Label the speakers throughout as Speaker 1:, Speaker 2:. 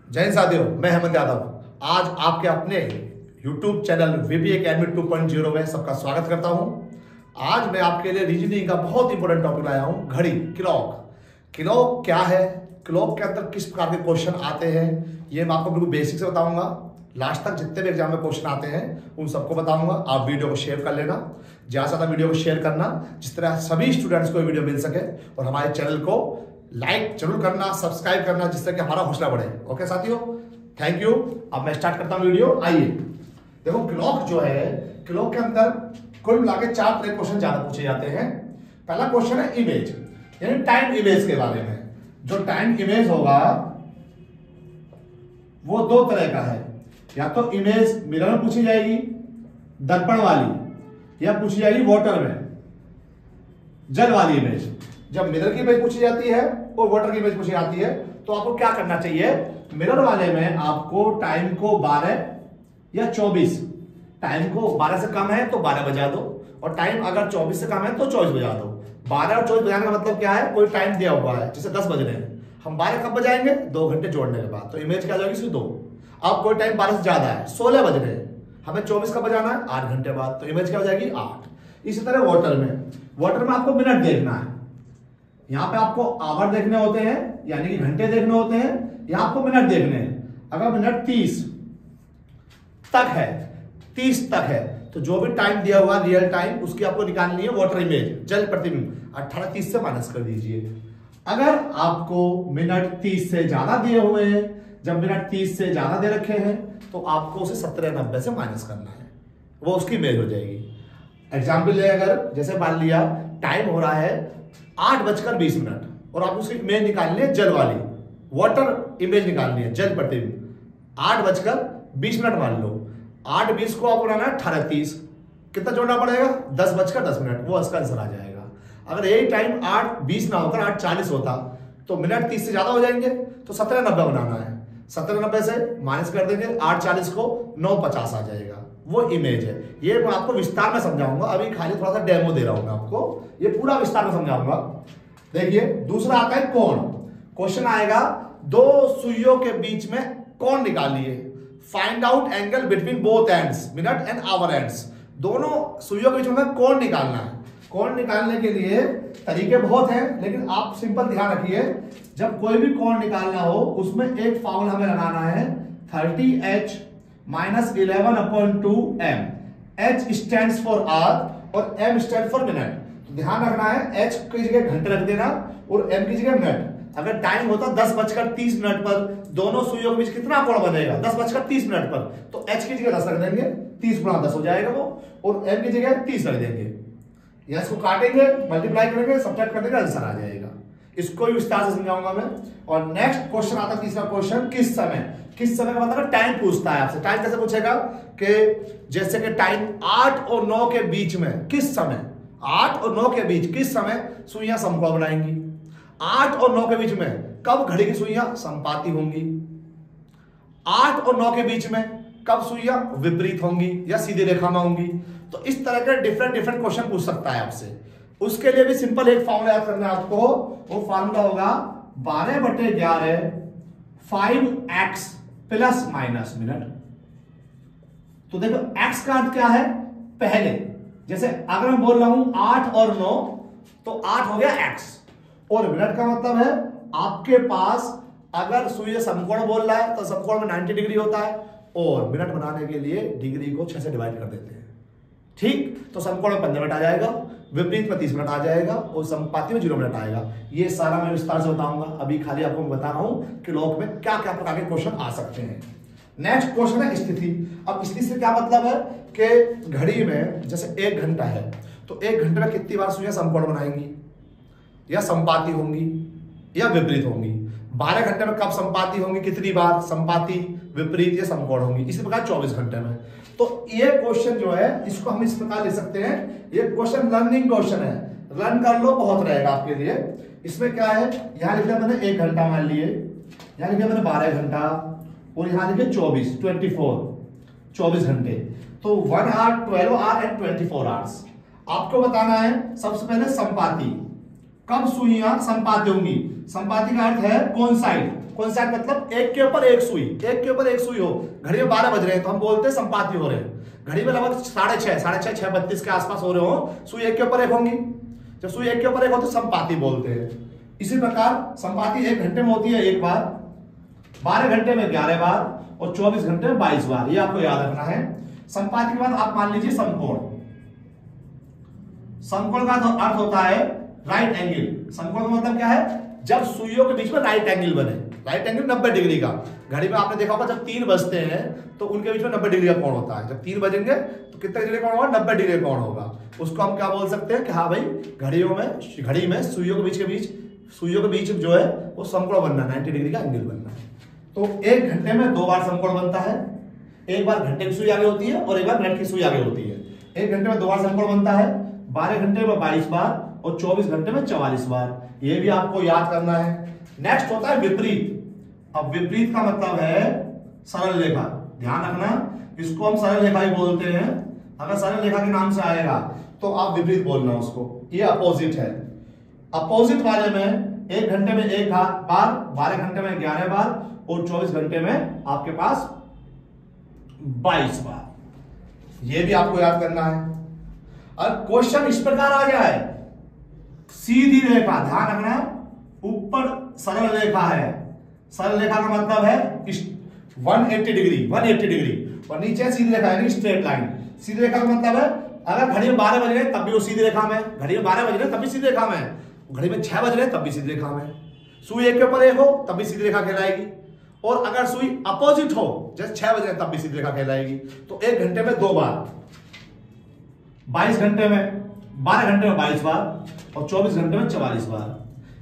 Speaker 1: जय हिंद साथियों, मैं हेमंत यादव आज आपके अपने YouTube चैनल वीपी एकेडमी 2.0 में सबका स्वागत करता हूं। आज मैं आपके लिए रीजनिंग का बहुत इंपॉर्टेंट टॉपिक लाया हूं, घड़ी, क्लॉक। क्लॉक क्या है, क्लॉक के अंदर किस प्रकार के क्वेश्चन आते हैं, ये मैं आपको बिल्कुल बेसिक से बताऊंगा। लास्ट तक जितने भी एग्जाम में क्वेश्चन आते हैं उन सबको बताऊंगा। आप वीडियो को शेयर कर लेना, ज़्यादा से ज़्यादा वीडियो को शेयर करना, जिस तरह सभी स्टूडेंट्स को वीडियो मिल सके। और हमारे चैनल को लाइक जरूर करना, सब्सक्राइब करना, जिससे कि हमारा हौसला बढ़े। ओके साथियों, थैंक यू। अब मैं स्टार्ट करता हूं वीडियो। आइए देखो, क्लॉक जो है, क्लॉक के अंदर कुल मिला के 4 तरह क्वेश्चन ज्यादा पूछे जाते हैं। पहला क्वेश्चन है इमेज, यानी टाइम इमेज के बारे में। जो टाइम इमेज होगा वो 2 तरह का है, या तो इमेज मिरर में पूछी जाएगी, दर्पण वाली, या पूछी जाएगी वाटर में, जल वाली इमेज। जब मिरर की इमेज पूछी जाती है और वाटर की इमेज पूछी जाती है तो आपको क्या करना चाहिए, मिरर वाले में आपको टाइम को 12 या 24, टाइम को 12 से कम है तो 12 बजा दो, और टाइम अगर 24 से कम है तो 24 बजा दो। 12 और 24 बजाने का मतलब क्या है, कोई टाइम दिया हुआ है, जैसे 10 बज रहे हैं, हम 12 कब बजाएंगे, 2 घंटे जोड़ने के बाद, तो इमेज क्या जाएगी इसमें 2। अब कोई टाइम 12 से ज्यादा है, 16 बज रहे हैं, हमें 24 कब बजाना है, 8 घंटे बाद, तो इमेज क्या हो जाएगी 8। इसी तरह वाटर में आपको मिनट देखना है। यहां पे आपको आवर देखने होते हैं, यानी कि घंटे देखने होते हैं, यहां आपको मिनट देखने हैं। अगर मिनट 30 तक है, 30 तक है, तो जो भी टाइम दिया हुआ रियल टाइम उसकी आपको निकालनी है वाटर इमेज, जल प्रतिबिंब। 18:30 से माइनस कर दीजिए। अगर आपको मिनट 30 से ज्यादा दिए हुए हैं, जब मिनट 30 से ज्यादा दे रखे हैं तो आपको उसे 17:90 से माइनस करना है, वो उसकी इमेज हो जाएगी। एग्जाम्पल ले, अगर जैसे मान लिया टाइम हो रहा है 8:20 और आप उसकी इमेज निकालनी है जल वाली, वाटर इमेज निकालनी है, जल प्रतिबिंब। 8:20 मान लो, 8:20 को आप बनाना है 18:30, कितना जोड़ना पड़ेगा, 10:10, वो इसका आंसर आ जाएगा। अगर यही टाइम 8:20 ना होकर 8:40 होता तो मिनट 30 से ज्यादा हो जाएंगे, तो 17:90 बनाना है, 17:90 से माइनस कर देंगे, 8:40 को 9:50 आ जाएगा, वो इमेज है। ये मैं आपको विस्तार में समझाऊंगा, अभी खाली थोड़ा सा डेमो दे रहा हूं मैं आपको, ये पूरा विस्तार में समझाऊंगा। देखिए, दूसरा आता है कोण। क्वेश्चन आएगा 2 सुइयों के बीच में कोण निकालिए, find out angle between both ends, minute and hour ends. दोनों सुइयों के बीच में कोण निकालना है। कोण निकालने के लिए तरीके बहुत हैं, लेकिन आप सिंपल ध्यान रखिए, जब कोई भी कोण निकालना हो उसमें एक फॉर्मूला हमें लगाना है, 30h - 11/2m। h stands for hour और m स्टैंड फॉर मिनट। तो ध्यान रखना है, h की जगह घंटे रख देना और m की जगह मिनट। अगर टाइम होता 10:30 पर, दोनों सुइयों के बीच कितना कोण बनेगा, 10:30 पर, तो h की जगह 10 रख देंगे, 30 × 10 हो जाएगा वो, और m की जगह 30 रख देंगे। या इसको काटेंगे, मल्टीप्लाई करेंगे, सब्ट्रैक्ट कर देंगे, आंसर आ जाएगा। इसको भी विस्तार से समझाऊंगा मैं। और नेक्स्ट क्वेश्चन आता है, तीसरा क्वेश्चन, किस समय। किस समय का मतलब टाइम पूछता है आपसे। टाइम कैसे पूछेगा कि जैसे कि टाइम 8 और 9 के बीच में, किस समय, 8 और 9 के बीच किस समय सुइयां समकोण बनाएंगी। 8 और 9 के बीच में कब घड़ी की सुइयां समपाती होंगी। 8 और 9 के बीच में कब सुइयां विपरीत होंगी या सीधी रेखा में होंगी। तो इस तरह के डिफरेंट क्वेश्चन पूछ सकता है आपसे। उसके लिए भी सिंपल एक फॉर्मूला याद करना है आपको, वो फॉर्मूला होगा 12/11 5x ± मिनट। तो देखो, x का अर्थ क्या है, पहले, जैसे अगर मैं बोल रहा हूं 8 और 9, तो 8 हो गया x, और मिनट का मतलब है आपके पास अगर सुई समकोण बोल रहा है तो समकोण में 90 डिग्री होता है, और मिनट बनाने के लिए डिग्री को 6 से डिवाइड कर देते हैं। ठीक, तो समकोण में 15 मिनट आ जाएगा, विपरीत में 30 मिनट आ जाएगा, और समपाती में 0 मिनट आएगा। ये सारा मैं विस्तार से बताऊंगा। अभी खाली आपको मैं बता रहा हूं कि क्लॉक में क्या क्या प्रकार के क्वेश्चन आ सकते हैं। नेक्स्ट क्वेश्चन है स्थिति। अब स्थिति से क्या मतलब है कि घड़ी में जैसे 1 घंटा है, तो 1 घंटे में कितनी बार सुइयां समकोण बनाएंगी, या समपाती होंगी या विपरीत होंगी। 12 घंटे में कब समपाती होंगी, कितनी बार समपाती, विपरीत या समकोण होंगी। इसी प्रकार 24 घंटे में। तो ये क्वेश्चन जो है, इसको हम इस प्रकार ले सकते हैं, ये क्वेश्चन लर्निंग क्वेश्चन है, रन कर लो, बहुत रहेगा आपके लिए। इसमें क्या है, यहां लिखा मैंने 1 घंटा मान लिए, यहां लिखा मैंने 12 घंटा, और यहां लिखे 24 घंटे। तो 1 आवर, 12 आवर एंड 24 आवर्स। आपको बताना है सबसे पहले संपाती, कब सुइयां संपाती होंगी। संपाती का अर्थ है कौन सा मतलब एक के ऊपर एक सुई, एक के ऊपर एक सुई हो। घड़ी में 12 बज रहे हैं तो हम बोलते हैं संपाती हो रहे हैं। घड़ी में लगभग 6:30 6:32 के आसपास हो रहे हो, सुई एक के ऊपर एक होंगी। जब सुई एक के ऊपर एक हो तो संपाती बोलते हैं। इसी प्रकार संपाती 1 घंटे में होती है 1 बार, 12 घंटे में 11 बार और 24 घंटे में 22 बार। ये आपको याद रखना है। संपाती के बाद आप मान लीजिए समकोण। समकोण का तो अर्थ होता है राइट एंगल। समकोण का मतलब क्या है? जब सुइयों के बीच में राइट एंगल बने। राइट एंगल 90 डिग्री का। घड़ी में आपने देखा होगा जब 3 बजते हैं तो उनके बीच में 90 डिग्री का कोण होता है। जब 3 बजेंगे तो कितने डिग्री का कोण होगा? 90 डिग्री का कोण होगा। उसको हम क्या बोल सकते हैं कि हाँ भाई घड़ी में सुइयों के बीच जो है वो समकोण बनना, 90 डिग्री का एंगल बनना है। तो 1 घंटे में 2 बार समकोण बनता है। एक बार घंटे की सुई आगे होती है और एक बार मिनट की सुई आगे होती है। 1 घंटे में 2 बार समकोण बनता है, 12 घंटे में 22 बार और 24 घंटे में 44 बार। ये भी आपको याद करना है। नेक्स्ट होता है विपरीत। अब विपरीत का मतलब है सरल रेखा। ध्यान रखना, इसको हम सरल रेखा ही बोलते हैं। अगर सरल रेखा के नाम से आएगा तो आप विपरीत बोलना उसको। ये अपोजिट है। अपोजिट वाले में 1 घंटे में 1 बार, 12 घंटे में 11 बार और 24 घंटे में आपके पास 22 बार। ये भी आपको याद करना है। और क्वेश्चन इस प्रकार आ जाए, सीधी रेखा, ध्यान रखना, ऊपर सरल रेखा है। सरल रेखा का मतलब है 180 डिग्री और नीचे सीधी रेखा यानी स्ट्रेट लाइन। सीधी रेखा का मतलब है अगर घड़ी में 12 बज रहे तब भी वो सीधी रेखा में, घड़ी में 12 बज रहे तब भी सीधी रेखा में, घड़ी में 6 बज रहे तब भी सीधी रेखा में। सुई एक के ऊपर एक हो तब भी सीधी रेखा कहलाएगी, और अगर सुई अपोजिट हो जैसे 6 बज रहे तब भी सीधी रेखा कहलाएगी। तो 1 घंटे में 2 बार, 12 घंटे में 22 बार और 24 घंटे में 44 बार।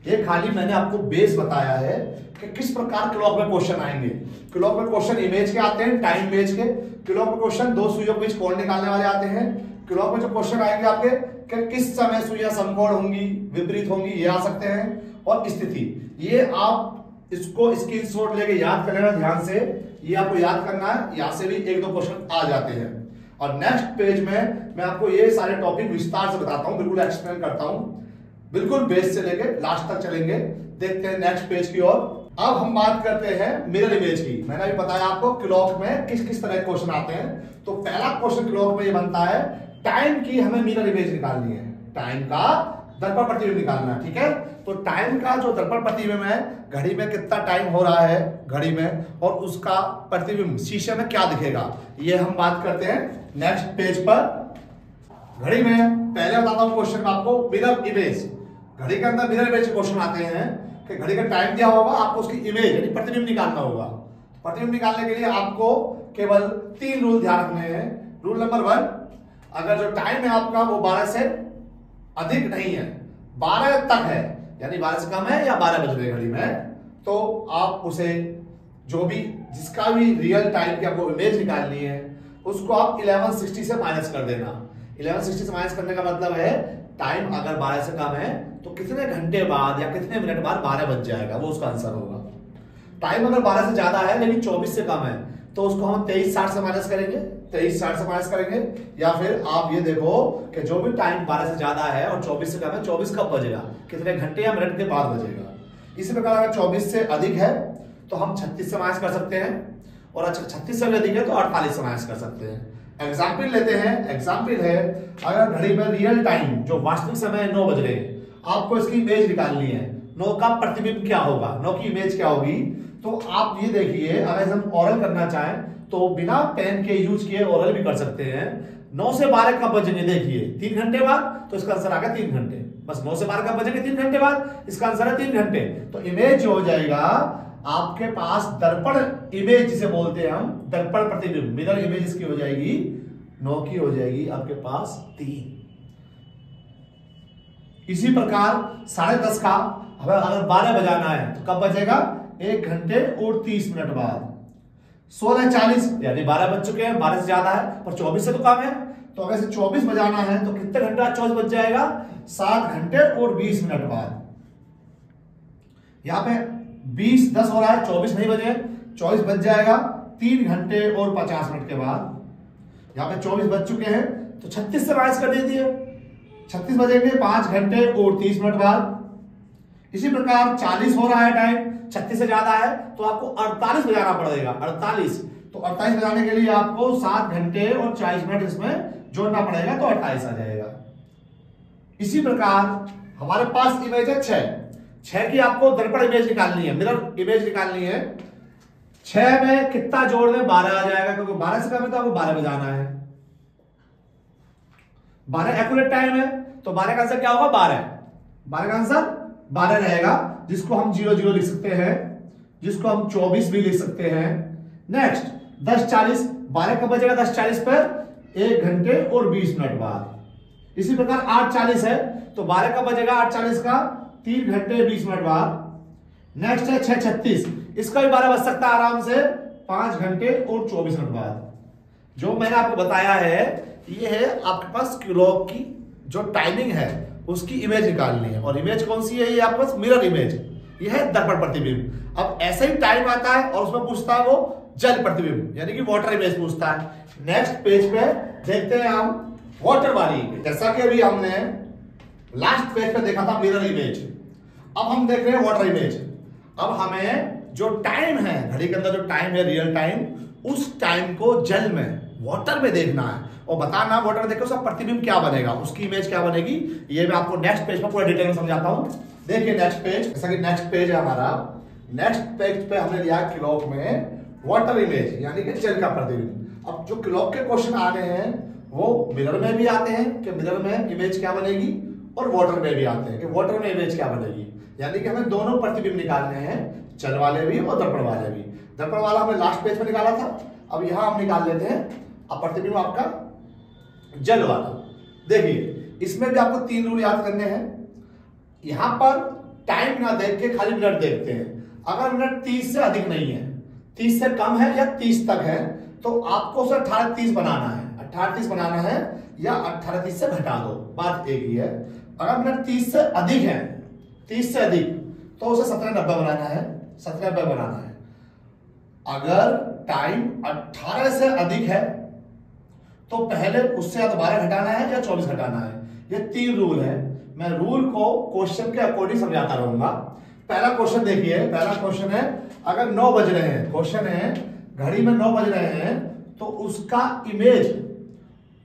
Speaker 1: ये खाली मैंने आपको बेस बताया है कि किस प्रकार क्लॉक में क्वेश्चन आएंगे। क्लॉक में क्वेश्चन इमेज के आते हैं, टाइम बेस के। क्लॉक में क्वेश्चन 2 सुइयों के बीच कोण निकालने वाले आते हैं। क्लॉक में जो क्वेश्चन आएंगे आपके कि किस समय सुइयां समकोण होंगी, विपरीत होंगी, ये आ सकते हैं। और स्थिति, ये आप इसको स्क्रीनशॉट लेके याद कर लेना ध्यान से। ये आपको याद करना है, यहां से भी 1-2 क्वेश्चन आ जाते हैं। और नेक्स्ट पेज में मैं आपको ये सारे टॉपिक विस्तार से बताता हूं, बिल्कुल एक्सप्लेन करता हूं, बिल्कुल बेस से लेके लास्ट तक चलेंगे। देखते हैं नेक्स्ट पेज की ओर। अब हम बात करते हैं मिरर इमेज की। मैंने अभी बताया आपको क्लॉक में किस किस तरह के क्वेश्चन आते हैं। तो पहला क्वेश्चन क्लॉक में ये बनता है, टाइम की हमें मिरर इमेज निकालनी है। टाइम का दर्पण प्रतिबिंब निकालना है, ठीक है। तो टाइम का जो दर्पण प्रतिबिंब है, घड़ी में कितना टाइम हो रहा है घड़ी में, और उसका प्रतिबिंब शीशे में क्या दिखेगा, ये हम बात करते हैं नेक्स्ट पेज पर। घड़ी में पहले बताता हूं क्वेश्चन आपको, मिरर इमेज। घड़ी के अंदर मिरर इमेज क्वेश्चन आते हैं कि घड़ी का टाइम दिया होगा, आपको उसकी इमेज यानी प्रतिबिंब निकालना होगा। प्रतिबिंब निकालने के लिए आपको केवल 3 रूल ध्यान रखने हैं। रूल नंबर 1, अगर जो टाइम है आपका वो 12 से अधिक नहीं है, 12 तक है, यानी 12 से कम है या 12 बज रहे घड़ी में, तो आप उसे जो भी जिसका भी रियल टाइम की आपको इमेज निकालनी है उसको आप 1160 से माइनस कर देना। 1160 से माइनस करने का मतलब है टाइम अगर 12 से कम है तो कितने घंटे बाद या कितने मिनट बाद 12 बज जाएगा, वो उसका आंसर होगा। टाइम अगर 12 से ज्यादा है लेकिन 24 से कम है तो उसको हम 2360 से माइनस करेंगे, 2360 से माइनस करेंगे। या फिर आप ये देखो कि जो भी टाइम 12 से ज्यादा है और 24 से कम है, 24 कब बजेगा, कितने घंटे या मिनट के बाद बजेगा। इसी प्रकार अगर 24 से अधिक है तो हम 36 से माइनस कर सकते हैं, और अच्छा 36 से भी अधिक है तो 48 से माइनस कर सकते हैं। एग्जाम्पल लेते हैं। एग्जाम्पल है, अगर घड़ी में रियल टाइम जो वास्तविक समय 9 बज रहे हैं, आपको इसकी इमेज निकालनी है। 9 का प्रतिबिंब क्या होगा, 9 की इमेज क्या होगी, तो आप ये देखिए, अगर हम ओरल करना चाहें तो बिना पेन के यूज किए ओरल भी कर सकते हैं। 9 से 12 कब बजेंगे, देखिए 3 घंटे बाद, तो इसका आंसर आ गया 3 घंटे। बस 9 से 12 कब बजेंगे, 3 घंटे बाद, इसका आंसर है 3 घंटे। तो इमेज जो हो जाएगा आपके पास, दर्पण इमेज जिसे बोलते हैं हम, दर्पण प्रतिबिंब, मिरर इमेज इसकी हो जाएगी 9 की हो जाएगी आपके पास 3। इसी प्रकार 10:30 का हमें अगर 12 बजाना है तो कब बजेगा, 1 घंटे और 30 मिनट बाद। 16:40 यानी 12 बज चुके हैं, 12 से ज्यादा है पर 24 से तो कम है, तो अगर से 24 बजाना है तो कितने घंटे बाद 24 बज जाएगा, 7 घंटे और 20 मिनट बाद। यहां पे 20:10 हो रहा है, 24 नहीं बजे, 24 बज जाएगा 3 घंटे और 50 मिनट के बाद। यहां पे 24 बज चुके हैं तो 36 से माइनस कर दीजिए, 36 बजेंगे 5 घंटे और 30 मिनट बाद। इसी प्रकार 40 हो रहा है टाइम, 36 से ज्यादा है तो आपको 48 बजाना पड़ेगा। 48, तो 48 बजाने के लिए आपको 7 घंटे और 40 मिनट इसमें जोड़ना पड़ेगा, तो 28 आ जाएगा। इसी प्रकार हमारे पास इमेज है 6 की आपको दर्पण इमेज निकालनी है, मिरर इमेज निकालनी है। 6 में कितना जोड़ दें, 12 आ जाएगा, क्योंकि 12 से कम है तो आपको 12 बजाना है। 12 एक्यूरेट टाइम है, तो 12 का आंसर क्या होगा, 12। 12 का आंसर 12 रहेगा, जिसको हम 00 लिख सकते हैं, जिसको हम 24 भी लिख सकते हैं। नेक्स्ट 10:40, 12 कब बजेगा, 10:40 पर 1 घंटे और 20 मिनट बाद। इसी प्रकार 8:40 है, तो 12 कब बजेगा, 8:40 का 3 घंटे 20 मिनट बाद। नेक्स्ट है 6:36, इसका भी 12 बज सकता है आराम से, 5 घंटे और 24 मिनट बाद। जो मैंने आपको बताया है ये है आपके पास क्लॉक की जो टाइमिंग है उसकी इमेज निकालनी है, और इमेज कौन सी है, ये आपके पास मिरर इमेज, ये है दर्पण प्रतिबिंब। अब ऐसे ही टाइम आता है और उसमें पूछता है वो जल प्रतिबिंब, यानी कि वाटर इमेज पूछता है। नेक्स्ट पेज पे देखते हैं हम वाटर वाली, जैसा कि अभी हमने लास्ट पेज पे देखा था मिरर इमेज, अब हम देख रहे हैं वाटर इमेज। अब हमें जो टाइम है, घड़ी के अंदर जो टाइम है रियल टाइम, उस टाइम को जल में, वाटर में देखना है और बताना वाटर में देखो उसका प्रतिबिंब क्या बनेगा, उसकी इमेज क्या बनेगी। ये मैं आपको नेक्स्ट पेज पर पूरा डिटेल में समझाता हूं। देखिए नेक्स्ट पेज, जैसा कि नेक्स्ट पेज है हमारा, नेक्स्ट पेज पे हमने लिया क्लॉक में वाटर इमेज, यानी कि जल का प्रतिबिंब। अब जो क्लॉक के क्वेश्चन आ रहे हैं वो मिरर में भी आते हैं कि मिरर में इमेज क्या बनेगी, और वाटर में भी आते हैं कि वाटर में इमेज क्या बनेगी, यानी कि हमें दोनों प्रतिबिंब निकालने हैं, जल वाले भी और दर्पण वाले भी। दर्पण वाला हमने लास्ट पेज पे निकाला था, अब यहां हम निकाल लेते हैं अब प्रतिबिंब आपका जल वाला। देखिए इसमें भी आपको 3 रूल याद करने हैं। यहां पर टाइम ना देख के खाली मिनट देखते हैं। अगर मिनट 30 से अधिक नहीं है, 30 से कम है या 30 तक है, तो आपको उसे 18:30 बनाना है, 18:30 बनाना है या 18:30 से घटा दो, बात एक ही है। अगर मिनट 30 से अधिक है, 30 से अधिक, तो उसे 17:90 बनाना है, 17:90 बनाना है। अगर टाइम 18 से अधिक है तो पहले उससे या तो 12 घटाना है या 24 घटाना है। ये 3 रूल है, मैं रूल को क्वेश्चन के अकॉर्डिंग समझाता रहूंगा। पहला क्वेश्चन देखिए, पहला क्वेश्चन है अगर 9 बज रहे हैं, क्वेश्चन है घड़ी में 9 बज रहे हैं, तो उसका इमेज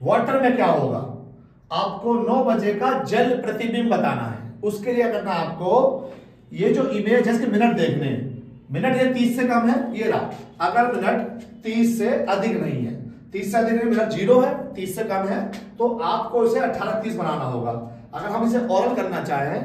Speaker 1: वाटर में क्या होगा, आपको 9 बजे का जल प्रतिबिंब बताना है। उसके लिए करना है आपको, ये जो इमेज है इसके मिनट देखने हैं। मिनट ये 30 से कम है, ये रहा। अगर मिनट 30 से अधिक नहीं है, 30 से अधिक नहीं, मिनट 0 है, 30 से कम है, तो आपको इसे 18:30 बनाना होगा। अगर हम इसे ओरल करना चाहें,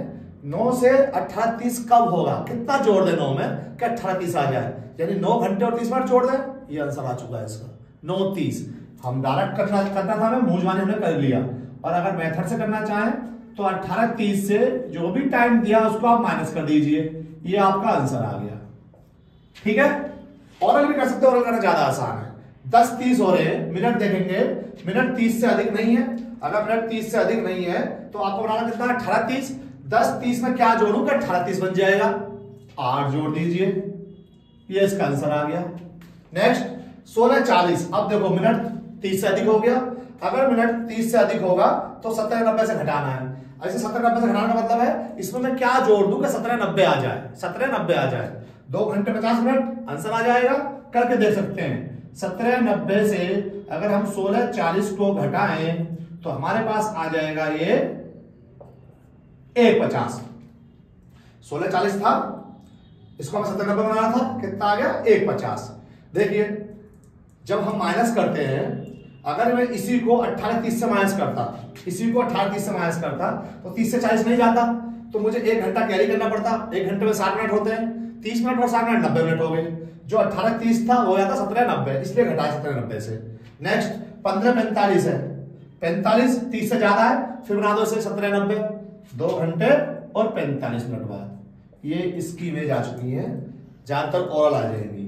Speaker 1: 9 से 18:30 कब होगा, कितना जोड़ दें 9 में कि 18:30 आ जाए, यानी 9 घंटे और 30 मिनट जोड़ दें, ये आंसर आ चुका है इसका 9:30। हम डायरेक्ट करना था, हमें मूंझवाने हमने कर लिया। और अगर मेथड से करना चाहें तो 18:30 से जो भी टाइम दिया उसको आप माइनस कर दीजिए, ये आपका आंसर आ गया। ठीक है, ओरल भी कर सकते हो, ओरल करना ज्यादा आसान है। 10:30 हो रहे हैं, मिनट देखेंगे, मिनट 30 से अधिक नहीं है। अगर मिनट 30 से अधिक नहीं है तो आपको बनाना कितना, 18:30। 10:30 में क्या जोड़ू कि 18:30 बन जाएगा, 8 जोड़ दीजिए, ये इसका आंसर आ गया। नेक्स्ट 16:40, अब देखो मिनट 30 से अधिक हो गया। अगर मिनट 30 से अधिक होगा तो 17:90 से घटाना है। ऐसे 17:90 से घटाने का मतलब है इसमें मैं क्या जोड़ दूं कि 17:90 आ जाए, 17:90 आ जाए, 2 घंटे 50 मिनट आंसर आ जाएगा। करके देख सकते हैं, 17:90 से अगर हम 16:40 को घटाएं तो हमारे पास आ जाएगा ये 1:50। 16:40 था, इसको हमें 17:90 बनाना था, कितना आ गया 1:50। देखिए जब हम माइनस करते हैं, अगर मैं इसी को 18:30 से माइनस करता, इसी को 18:30 से माइनस करता, तो 30 से 40 नहीं जाता, तो मुझे 1 घंटा कैरी करना पड़ता। 1 घंटे में 60 मिनट होते हैं, 30 मिनट और 60 मिनट 90 मिनट हो गए। जो 18:30 था वो जाता 17:90, इसलिए घटाया 17:90 से। नेक्स्ट 15:45 है, 45 30 से ज्यादा है, फिर बना दो इसे 17:90, 2 घंटे और 45 मिनट बाद ये इसकी इमेज आ चुकी है। ज्यादातर ओरल आ जाएंगी।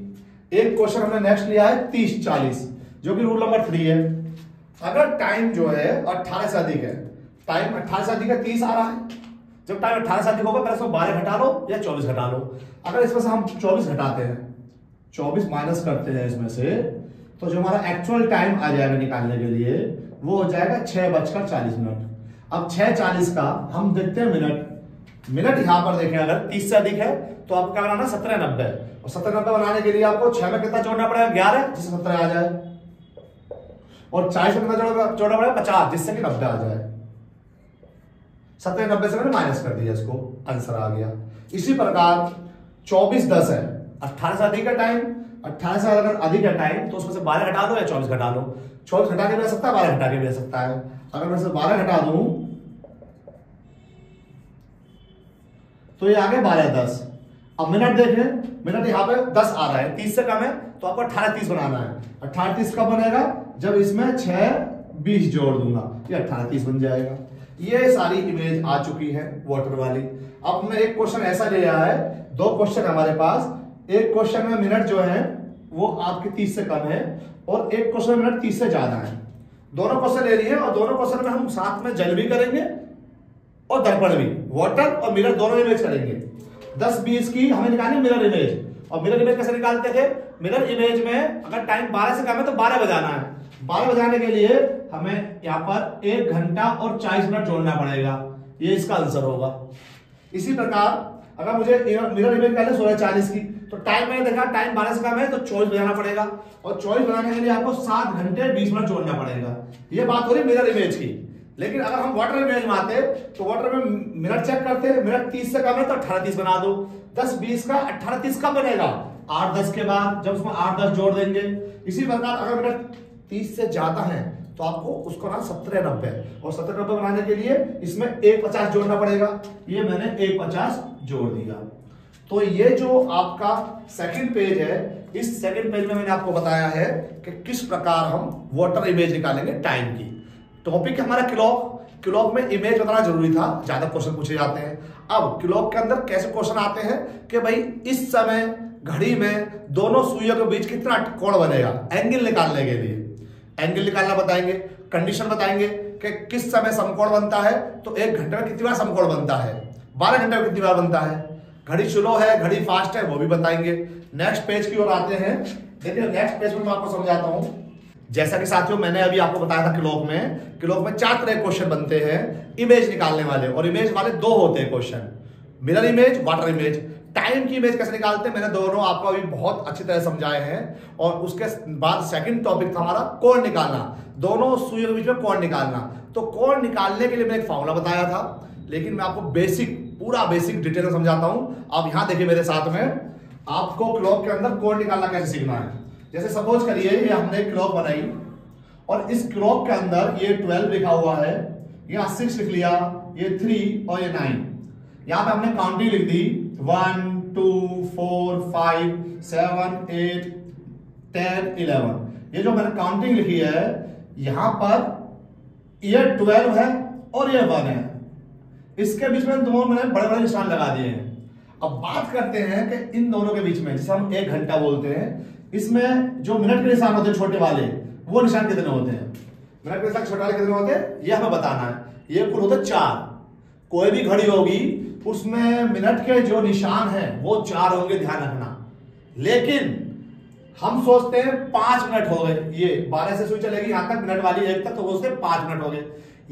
Speaker 1: एक क्वेश्चन हमने नेक्स्ट लिया है 30:40, जो कि रूल नंबर 3 है। अगर टाइम जो है 18 से अधिक है, टाइम 18 से अधिक है, 30 आ रहा है। जब टाइम 18 से अधिक होगा पहले इसमें 12 घटा लो या 24 घटा लो। अगर इसमें से हम 24 घटाते हैं, 24 माइनस करते हैं इसमें से, तो जो हमारा एक्चुअल टाइम आ जाएगा निकालने के लिए वो हो जाएगा 6:40 मिनट। अब 6:40 का हम देखते हैं मिनट, मिनट यहां पर देखें अगर 30 से अधिक है तो आपको क्या बनाना 1790, और 1790 बनाने के लिए आपको 6 में कितना जोड़ना पड़ेगा 11, जिससे 17 आ जाए, और 40 में कितना जोड़ना पड़ेगा 50, जिससे कि 90 आ जाए। 17 90 से मैंने माइनस कर दिया, इसको आंसर आ गया। इसी प्रकार 24 10 है, 18 से अधिक है टाइम, 18 से अगर अधिक है टाइम तो उसमें से 12 घटा दो या 24 घटा लो। 24 घटा के भी आ सकता है, 12 घटा के भी आ सकता है। अगर मैं से 12 घटा दूं तो ये आ गए 12 10। अब मिनट देखें, मिनट यहां पे 10 आ रहा है, 30 से कम है तो आपको 18 30 बनाना है। 18 30 कब बनेगा, जब इसमें 6 20 जोड़ दूंगा, ये 18 30 बन जाएगा। ये सारी इमेज आ चुकी है वाटर वाली। अब हमने एक क्वेश्चन ऐसा लिया है, 2 क्वेश्चन हमारे पास, एक क्वेश्चन में मिनट जो है वो आपके 30 से कम है और एक क्वेश्चन में मिनट 30 से ज्यादा है। दोनों क्वेश्चन ले लिए और दोनों क्वेश्चन में हम साथ में जल भी करेंगे और दर्पण भी, वाटर और मिरर दोनों इमेज करेंगे। 10 20 की हमें निकालनी मिरर इमेज, और मिरर इमेज कैसे निकालते थे, मिरर इमेज में अगर टाइम 12 से कम है तो 12 बजाना है। 12 बजाने के लिए हमें यहां पर 1 घंटा और 40 मिनट जोड़ना पड़ेगा, ये इसका आंसर होगा। इसी प्रकार अगर मुझे मिरर इमेज पहले 16:40 की, तो टाइम मैंने देखा टाइम 12 से कम है तो 24 बजाना पड़ेगा, और 24 बजाने के लिए आपको 7 घंटे 20 मिनट जोड़ना पड़ेगा। ये बात हो रही मिरर इमेज की। लेकिन अगर हम वाटर इमेज में आते तो वाटर में मिनट चेक करते, मिनट 30 से कम है तो 18 30 बना दो। 10 20 का 18 30 कब बनेगा, 8 10 के बाद, जब उसमें 8 10 जोड़ देंगे। इसी प्रकार अगर मिनट 30 से ज्यादा है तो आपको उसको ना 17 90, और 17 90 बनाने के लिए इसमें 1 50 जोड़ना पड़ेगा। ये मैंने 1 50 जोड़ दिया। तो ये जो आपका सेकंड पेज है, इस सेकंड पेज में मैंने आपको बताया है कि किस प्रकार हम वाटर इमेज निकालेंगे टाइम की। टॉपिक है हमारा क्लॉक। क्लॉक में इमेज बताना जरूरी था, ज्यादा क्वेश्चन पूछे जाते हैं। अब क्लॉक के अंदर कैसे क्वेश्चन आते हैं कि भाई इस समय घड़ी में दोनों सुइयों के बीच कितना कोण बनेगा, एंगल निकालने के लिए एंगल निकालना बताएंगे, कंडीशन बताएंगे कि किस समय समकोण बनता है, तो 1 घंटे में कितनी बार समकोण बनता है, 12 घंटे में कितनी बार बनता है, घड़ी स्लो है घड़ी फास्ट है वो भी बताएंगे। नेक्स्ट पेज की ओर आते हैं। देखिए नेक्स्ट पेज में मैं आपको समझाता हूं। जैसा कि साथियों मैंने अभी आपको बताया था क्लॉक में 4 तरह के क्वेश्चन बनते हैं इमेज निकालने वाले, और इमेज वाले 2 होते हैं question, mirror image water image. Time की इमेज कैसे निकालते हैं मैंने दोनों आपको अभी बहुत अच्छी तरह समझाए हैं। और उसके बाद सेकंड टॉपिक था हमारा कोण निकालना, दोनों सुइयों के बीच में कोण निकालना। तो कोण निकालने के लिए मैंने एक फॉर्मूला बताया था, लेकिन मैं आपको पूरा बेसिक डिटेल में समझाता हूं। आप यहां देखिए मेरे साथ में, आपको क्लॉक के अंदर कोण निकालना कैसे सीखना है। जैसे सपोज करिए ये हमने क्लॉक बनाई और इस क्लॉक के अंदर ये 12 लिखा हुआ है, यहां 6 लिख लिया, ये 3 और ये 9। यहां पे हमने काउंटिंग लिख दी 1 2 4 5 7 8 10 11। ये जो मैंने काउंटिंग लिखी है यहां पर ये 12 है और ये 1 है, इसके बीच में दोनों मैंने बड़े बड़े निशान लगा दिए हैं। अब बात करते हैं कि इन दोनों के बीच में जिसे हम 1 घंटा बोलते हैं, इसमें जो मिनट के निशान होते हैं छोटे वाले, वो निशान कितने होते हैं, मिनट के निशान छोटे वाले कितने होते हैं ये हमें बताना है। ये कुल होते हैं 4। कोई भी घड़ी होगी उसमें मिनट के जो निशान है वो 4 होंगे, ध्यान रखना। लेकिन हम सोचते हैं 5 मिनट हो गए, ये 12 से सुई चलेगी यहां तक मिनट वाली 1 तक, तो सोचते हैं 5 मिनट हो गए।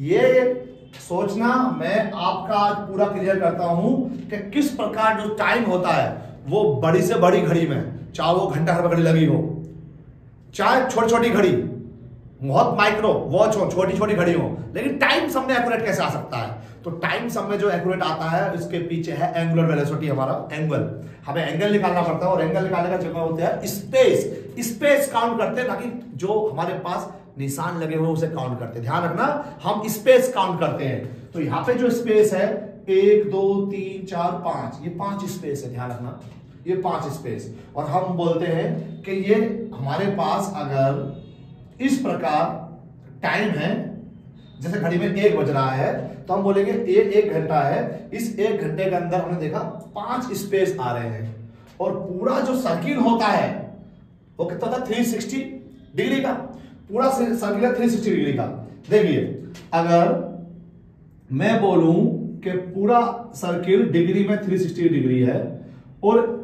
Speaker 1: ये सोचना मैं आपका आज पूरा क्लियर करता हूं कि किस प्रकार जो टाइम होता है वो बड़ी से बड़ी घड़ी में, चाहे वो घंटा घर घड़ी लगी हो, चाहे छोटी छोटी घड़ी, बहुत माइक्रो वॉच हो, छोटी छोटी घड़ी हो, लेकिन टाइम सब में एक्यूरेट कैसे आ सकता है। तो टाइम सब में जो एक्यूरेट आता है उसके पीछे है एंगुलर वेलोसिटी, हमारा एंगल। हमें एंगल निकालना पड़ता है, और एंगल निकालने का जगह होता है स्पेस काउंट करते हैं, ताकि जो हमारे पास निशान लगे हुए उसे काउंट करते हैं। ध्यान रखना हम स्पेस काउंट करते हैं। तो यहां पे जो स्पेस है 1 2 3 4 5, ये 5 स्पेस है, ध्यान रखना ये 5 स्पेस। और हम बोलते हैं कि ये हमारे पास अगर इस प्रकार टाइम है, जैसे घड़ी में 1 बज रहा है, तो हम बोलेंगे ये 1 घंटा है, इस 1 घंटे के अंदर हमने देखा 5 स्पेस आ रहे हैं। और पूरा जो सर्किल होता है वो कितना था 360 डिग्री का, पूरा सर्किल है 360 डिग्री का। देखिए अगर मैं बोलूं कि पूरा सर्किल डिग्री में 360 डिग्री है, और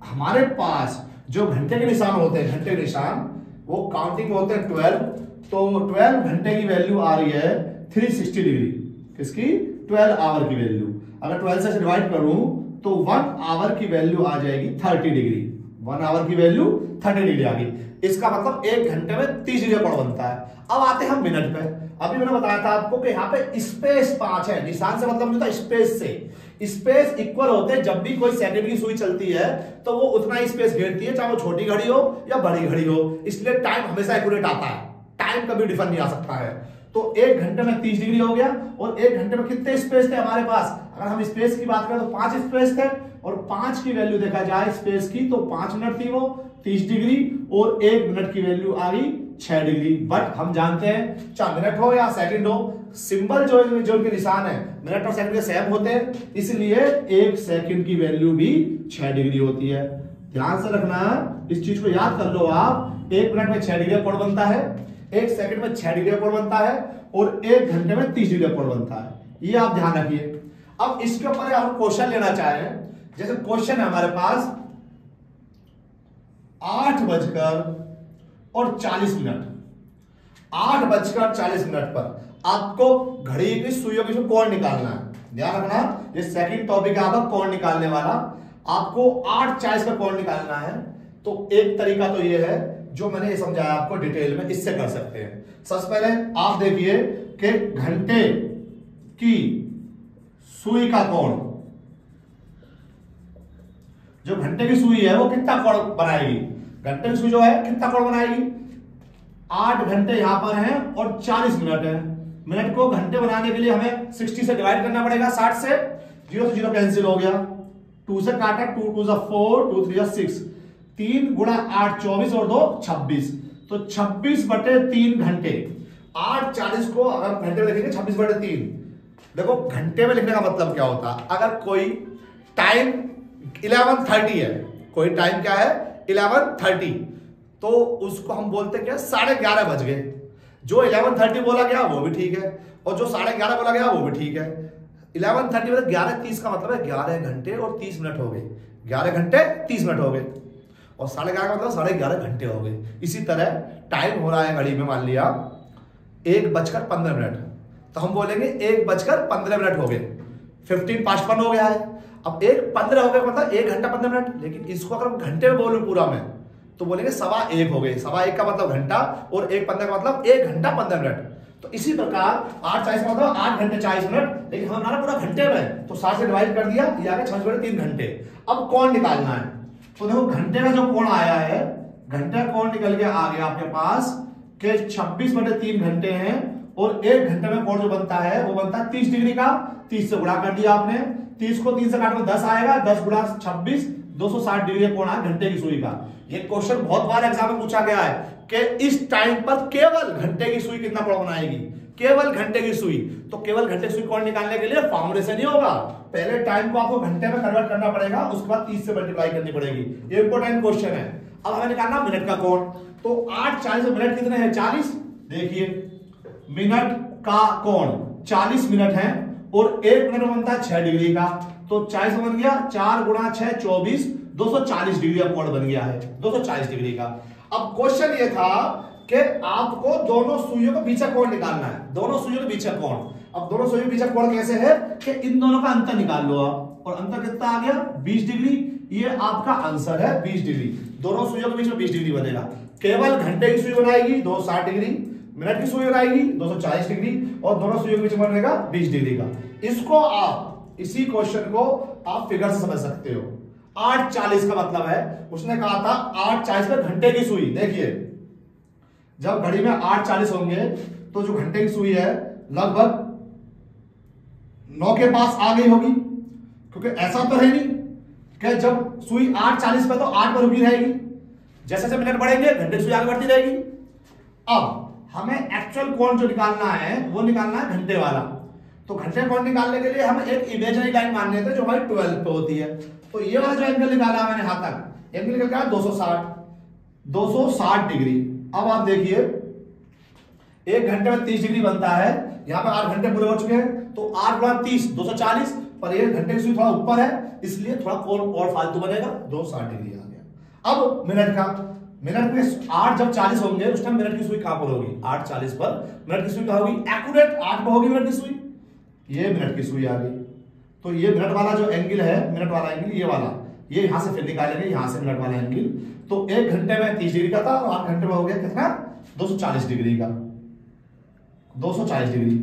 Speaker 1: हमारे पास जो घंटे के निशान होते हैं, घंटे के निशान वो काउंटिंग होते हैं 12, तो 12 घंटे की वैल्यू आ रही है 360 डिग्री, किसकी 12 आवर की वैल्यू। अगर 12 से डिवाइड करूं तो 1 आवर की वैल्यू आ जाएगी 30 डिग्री। 1 आवर की वैल्यू 30 डिग्री आ गई। इसका मतलब 1 घंटे में 30 डिग्री कोण बनता है। अब आते हैं हम मिनट पे। अभी मैंने बताया था आपको कि यहाँ पे स्पेस 5 है, निशान से मतलब नहीं था, स्पेस से। स्पेस इक्वल होते हैं, जब भी कोई सेकंड की सुई चलती है तो वो उतना ही स्पेस घेरती है, चाहे वो छोटी घड़ी हो या बड़ी घड़ी हो, इसलिए टाइम हमेशा एक्यूरेट आता है, टाइम कभी डिफर नहीं आ सकता है। तो 1 घंटे में 30 डिग्री हो गया। और 1 घंटे में कितने स्पेस थे हमारे पास? अगर हम स्पेस की बात करें तो 5 स्पेस थे, और 5 की वैल्यू देखा जाए स्पेस की तो 5 मिनट थी वो 30 डिग्री, और 1 मिनट की वैल्यू आ गई 6 डिग्री। बट हम जानते हैं चाहे मिनट हो या सेकंड हो, सिंबल जो उनके निशान है मिनट और सेकंड के सेम होते हैं, इसलिए 1 सेकंड की वैल्यू भी 6 डिग्री होती है। ध्यान से रखना, इस चीज को याद कर लो आप। 1 मिनट में 6 डिग्री कोण बनता है, 1 सेकंड में 6 डिग्री कोण बनता है, और 1 घंटे में 30 डिग्री कोण बनता है। ये आप ध्यान रखिए। अब इसके ऊपर हम क्वेश्चन लेना चाहें, जैसे क्वेश्चन है हमारे पास 8:40 8:40 पर आपको घड़ी की सुइयों के कोण निकालना है। ध्यान रखना, ये सेकंड टॉपिक है आपका कोण निकालने वाला। आपको 8:40 का कोण निकालना है। तो एक तरीका तो ये है जो मैंने ये समझाया आपको डिटेल में, इससे कर सकते हैं। सबसे पहले आप देखिए कि घंटे की सुई का कोण, जो घंटे की सुई है वो कितना कोण बनाएगी? घंटे की सुई जो है कितना कोण बनाएगी? 8 घंटे यहां पर हैं और 40 मिनट है। मिनट को घंटे बनाने के लिए हमें 60 से डिवाइड करना पड़ेगा, 60 से। 0 से 0 कैंसिल हो गया, 2 से काटा, 2 2 4, 2 3 6, 3 गुणा 8 24 और 2 26, तो 26/3 घंटे। 8:40 को अगर घंटे में लिखेंगे 26/3। देखो घंटे में लिखने का मतलब क्या होता है? अगर कोई टाइम 11:30 है, कोई टाइम क्या है 11:30, तो उसको हम बोलते क्या, 11:30 बज गए। जो 11:30 बोला गया वो भी ठीक है, और जो 11:30 बोला गया वो भी ठीक है। 11:30 मतलब 11:30 का मतलब है 11 घंटे और 30 मिनट हो गए। 11 घंटे 30 मिनट हो गए, और 11:30 का मतलब 11:30 घंटे हो गए। इसी तरह टाइम हो रहा है घड़ी में, मान लिया 1:15, तो हम बोलेंगे 1:15 हो गए, 15 past 1 हो गया है। अब 1:15 हो गया मतलब 1 घंटा 15 मिनट। लेकिन इसको अगर हम घंटे में बोलूं पूरा में, तो बोलेंगे 1:15 हो गए। 1:15 का मतलब घंटा, और 1:15 का मतलब 1 घंटा 15 मिनट। तो इसी प्रकार 8:40 का मतलब 8 घंटे 40 मिनट, लेकिन हम ना पूरा घंटे में, तो 60 से डिवाइड कर दिया, ये आ गया 26/3 घंटे। अब कोण निकालना है, तो देखो घंटे का जो कोण आया है, घंटे का कोण निकल के आ गया आपके पास कि 26/3 घंटे हैं, और 1 घंटे में कोण जो बनता है वो बनता है 30 डिग्री का। 30 से गुणा कर दिया आपने, 30 को 3 से काटो 10 आएगा, 10 गुणा 26, 260 डिग्री कोण है घंटे की सुई का। ये क्वेश्चन बहुत बार एग्जाम में पूछा गया है कि इस टाइम पर केवल घंटे की सुई कितना कोण बनाएगी, केवल घंटे की सुई। तो केवल घंटे की सुई कोण निकालने के लिए फॉर्मूले से नहीं होगा, पहले टाइम को आपको घंटे में कन्वर्ट करना पड़ेगा, उसके बाद 30 से मल्टीप्लाई करनी पड़ेगी। ये इंपॉर्टेंट क्वेश्चन है। अब हमें निकालना मिनट का कोण, तो 8:40 मिनट कितने हैं? 40। देखिए मिनट का कोण 40 मिनट है, और 1 मिनट बनता है 6 डिग्री का, तो 40 बन गया, 4 गुणा 6 24, 240 डिग्री का कोण बन गया है, 240 डिग्री का। अब क्वेश्चन ये था कि आपको दोनों सुइयों के बीच का कोण निकालना है, दोनों सुइयों के बीच का कोण। अब दोनों सुइयों के बीच का कोण कैसे है कि इन दोनों का अंतर निकाल लो आप, और अंतर कितना आ गया? 20 डिग्री। ये आपका आंसर है 20 डिग्री। दोनों सुइयों के बीच में 20 डिग्री बनेगा। केवल घंटे की सुई बनाएगी 260 डिग्री, मिनट की सुई बनाएगी 240 डिग्री, और दोनों सुइयों के बीच में बनेगा 20 डिग्री का। इसको आप, इसी क्वेश्चन को आप फिगर से समझ सकते हो। 8:40 का मतलब है, उसने कहा था 8:40 पे घंटे की सुई। देखिए जब घड़ी में 8:40 होंगे तो जो घंटे की सुई है लगभग 9 के पास आ गई होगी, क्योंकि ऐसा तो है नहीं कि जब सुई 8:40 पे तो 8 पर रुकी रहेगी, जैसे जैसे मिनट बढ़ेंगे घंटे की सुई आगे बढ़ती रहेगी। अब हमें एक्चुअल कोण जो निकालना है वो निकालना है घंटे वाला। तो घंटे कोण निकालने के लिए हम एक इमेजिनरी लाइन मान लेते हैं जो हमारी 12 पे होती है। तो ये वाला जो एंगल निकाला मैंने यहां तक, एंगल निकल गया 260 डिग्री। अब आप देखिए 1 घंटे में 30 डिग्री बनता है, यहां पर 8 घंटे पूरे हो चुके हैं, तो 8 गुणा 30 240, पर 1 घंटे की सुई थोड़ा ऊपर है, इसलिए थोड़ा कोण और फालतू बनेगा, 260 डिग्री आ गया। अब मिनट का, मिनट में 8 जब 40 होंगे उस टाइम मिनट की सुई कहां पर होगी? 8:40 पर मिनट की सुई कहां होगी? एक्यूरेट 8 पर होगी मिनट की सुई। ये मिनट की सुई आ गई, तो ये मिनट वाला जो एंगल है, मिनट वाला एंगल ये वाला, ये यहां से फिर निकालेंगे, यहां से मिनट वाला एंगल। तो 1 घंटे में 30 डिग्री का था और 8 घंटे में हो गया कितना, 240 डिग्री का, 240 डिग्री।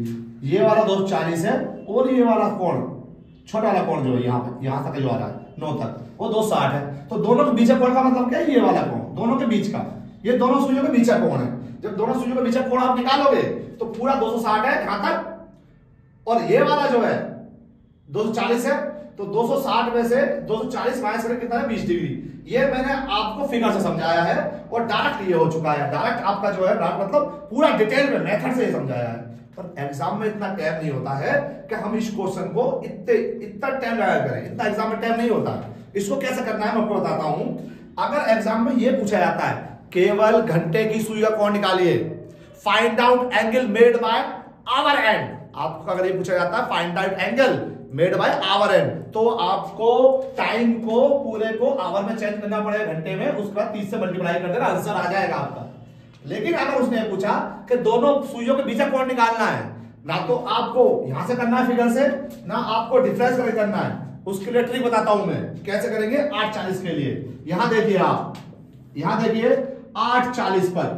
Speaker 1: ये वाला 240 है और ये वाला कोण, छोटा वाला कोण जो है यहाँ पे, यहां तक जो आ रहा है 9 तक, वो 260 है। तो दोनों के बीच का कोण का मतलब क्या है, ये वाला कोण, दोनों के बीच का, ये दोनों सुइयों के बीच का कोण है। जब दोनों सुइयों के बीच का कोण आप निकालोगे तो पूरा 260 है यहां तक, और ये वाला जो है 240 है। तो 260 में से 240 माइनस करें कितना है, 20 डिग्री। ये मैंने आपको फिगर से समझाया है और डायरेक्ट ये हो चुका है, डायरेक्ट आपका जो है डायरेक्ट मतलब पूरा डिटेल में मेथड से समझाया है। पर एग्जाम में इतना टाइम नहीं होता है कि हम इस क्वेश्चन को इतना टाइम लगा करें, इतना एग्जाम में टाइम नहीं होता। इसको कैसे करना है मैं आपको बताता हूं। अगर एग्जाम में ये पूछा जाता है केवल घंटे की सुई का कोण निकालिए, find out angle made by our and, आपको अगर ये पूछा जाता है find out angle made by our and, तो आपको टाइम को पूरे को आवर में चेंज करना पड़ेगा, घंटे में, उसके बाद 30 से मल्टीप्लाई कर देना, आंसर आ जाएगा आपका। लेकिन अगर उसने पूछा कि दोनों सुइयों के बीच का कोण निकालना है, ना तो आपको यहां से करना है फिगर से, ना आपको डिफरेंस करके करना है, उसके लिए ट्रिक बताता हूं मैं कैसे करेंगे। 840 के लिए यहां देखिए, आप यहां देखिए 840 पर,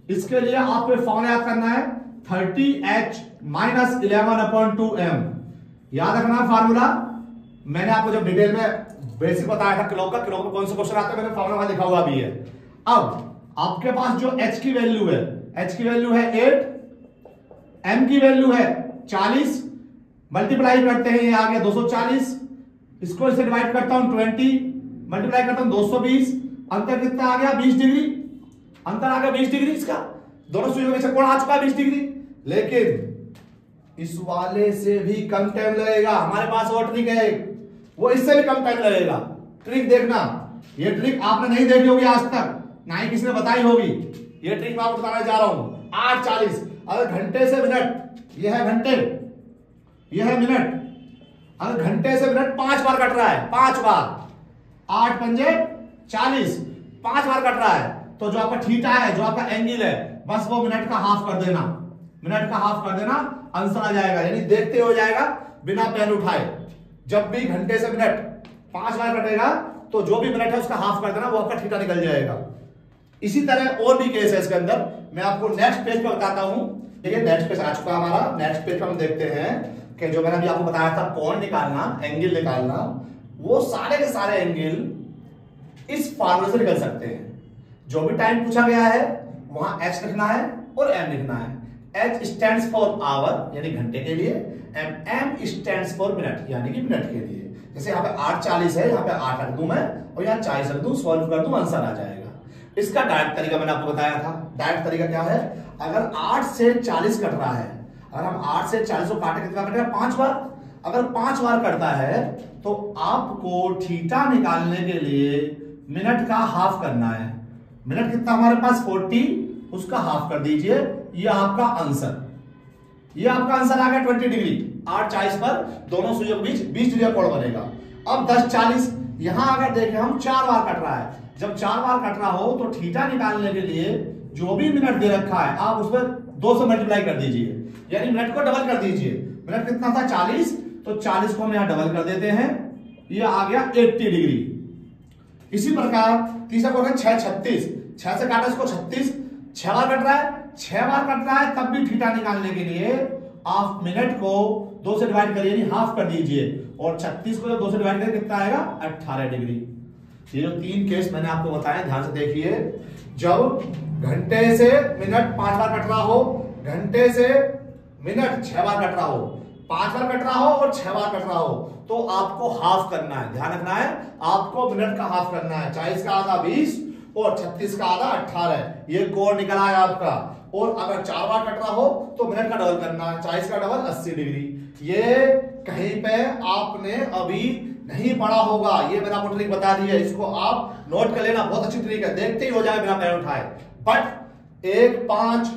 Speaker 1: इसके लिए आपको फॉर्मूला याद करना है 30h - 11/2m, याद रखना फार्मूला। मैंने आपको जब डिटेल में बेसिक बताया था किलो का, किलो में कौन से क्वेश्चन आते हैं मैंने फार्मूला लिखा हुआ भी है। अब आपके पास जो h की वैल्यू है, h की वैल्यू है 8, m की वैल्यू है 40, मल्टीप्लाई करते हैं, ये आ गया 240, इसको इससे डिवाइड करता हूं 20, मल्टीप्लाई करता हूं 220, अंतर कितना आ गया, 20 डिग्री, अंतर आ गया 20 डिग्री, इसका दोनों सुइयों के बीच कोण आ चुका है 20 डिग्री। लेकिन इस वाले से भी कम टाइम लगेगा, हमारे पास और ट्रिक है, वो इससे भी कम टाइम लगेगा। ट्रिक देखना, ये ट्रिक आपने नहीं देखी होगी आज तक, ना ही किसी ने बताई होगी, ये ट्रिक मैं आपको बताने जा रहा हूं। 840, अगर घंटे से मिनट, ये है घंटे, ये है मिनट, अगर घंटे से मिनट 5 बार कट रहा है, 5 बार, 8 पंजे 40, 5 बार कट रहा है, तो जो आपका थीटा है, जो आपका एंगल है, बस वो मिनट का हाफ कर देना, मिनट का हाफ कर देना, आंसर आ जाएगा, यानी देखते हो जाएगा बिना पेन उठाए। जब भी घंटे से मिनट 5 बार कटेगा तो जो भी मिनट है उसका हाफ कर देना, वो आपका थीटा निकल जाएगा। इसी तरह और भी केस है इसके अंदर, मैं आपको नेक्स्ट पेज पर बताता हूं। देखिए नेक्स्ट पेज आ चुका हमारा, नेक्स्ट पेज पर हम देखते हैं कि जो मैंने अभी आपको बताया था कोण निकालना, एंगल निकालना, वो सारे के सारे एंगल इस फार्मूले से निकल सकते हैं। जो भी टाइम पूछा गया है वहां h लिखना है और m लिखना है। h स्टैंड्स फॉर आवर यानी घंटे के लिए, m स्टैंड्स फॉर मिनट यानी कि मिनट के लिए। जैसे यहाँ पे 840 है, यहाँ पे 8 रख दूं मैं और यहाँ 40 रख दूं, सॉल्व कर दूं, आंसर आ जाएगा। इसका डायरेक्ट तरीका मैंने आपको बताया था। डायरेक्ट तरीका क्या है, अगर 8 से 40 कट रहा है, अगर हम 8 से 40 को काटे कितना कटेगा, 5 बार। अगर 5 बार कटता है तो आपको थीटा निकालने के लिए मिनट का हाफ करना है। मिनट कितना हमारे पास 40, उसका हाफ कर दीजिए, ये आपका आंसर, ये आपका आंसर आ गया 20 डिग्री। 8:40 पर दोनों सुइयों के बीच 20 डिग्री का कोण बनेगा। अब 10:40 यहां अगर देखें हम 4 बार कट रहा है, जब 4 बार कट रहा हो तो थीटा निकालने के लिए जो भी मिनट दे रखा है आप उस पर 2 से मल्टीप्लाई कर दीजिए, यानी मिनट को डबल कर दीजिए। मिनट कितना था 40, तो 40 को हम यहां डबल कर देते हैं, ये आ गया 80 डिग्री। इसी प्रकार तीसरा क्वेश्चन 6:36, 6 से काटा इसको 36, 6 बार कट रहा है, 6 बार कट रहा है, तब भी थीटा निकालने के लिए आप मिनट को 2 से डिवाइड करिए, यानी हाफ कर दीजिए, और 36 को जब 2 से डिवाइड करें कितना आएगा 18 डिग्री। ये जो 3 केस मैंने आपको बताए ध्यान से देखिए। जब घंटे से मिनट 5 बार कट रहा हो, घंटे से मिनट 6 बार कट रहा हो, 5 बार कट रहा हो और 6 बार कट रहा हो, तो आपको हाफ करना है। ध्यान रखना है, आपको मिनट का हाफ करना है। 40 का आधा 20 और 36 का आधा 18, ये कोण निकल आया आपका। और अगर 4 बार कट रहा हो तो मिनट का डबल करना है, 40 का डबल 80 डिग्री। ये कहीं पे आपने अभी नहीं पढ़ा होगा, ये मैंने आपको ट्रिक बता दी है, इसको आप नोट कर लेना, बहुत अच्छी ट्रिक है, देखते ही हो जाए बिना पैर उठाए। बट 1 5,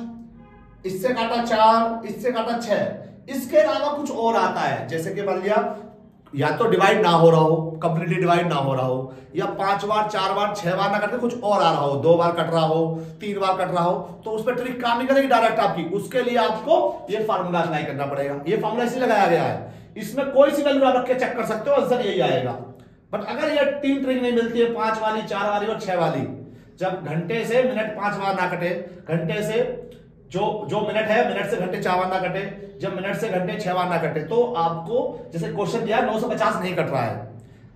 Speaker 1: इससे काटा 4, इससे काटा 6, इसके अलावा कुछ और आता है, जैसे कि मान लिया या तो डिवाइड ना हो रहा हो, कंप्लीटली डिवाइड ना हो रहा हो, या 5 बार 4 बार 6 बार ना करके कुछ और आ रहा हो, 2 बार कट रहा हो, 3 बार कट रहा हो, तो उस पर ट्रिक काम नहीं करेगी डायरेक्ट आपकी। उसके लिए आपको ये फार्मूला अप्लाई करना पड़ेगा। ये फार्मूला इसलिए लगाया गया है इसमें कोई सी वैल्यू आप रख के चेक कर सकते हो, आंसर यही आएगा। बट अगर ये 3 ट्रिक नहीं मिलती है, 5 वाली, 4 वाली और 6 वाली, जब घंटे से मिनट 5 बार ना कटे, घंटे से जो मिनट है, मिनट से घंटे 4 बार ना कटे, जब मिनट से घंटे 6 बार ना कटे, तो आपको जैसे क्वेश्चन दिया 950 नहीं कट रहा है,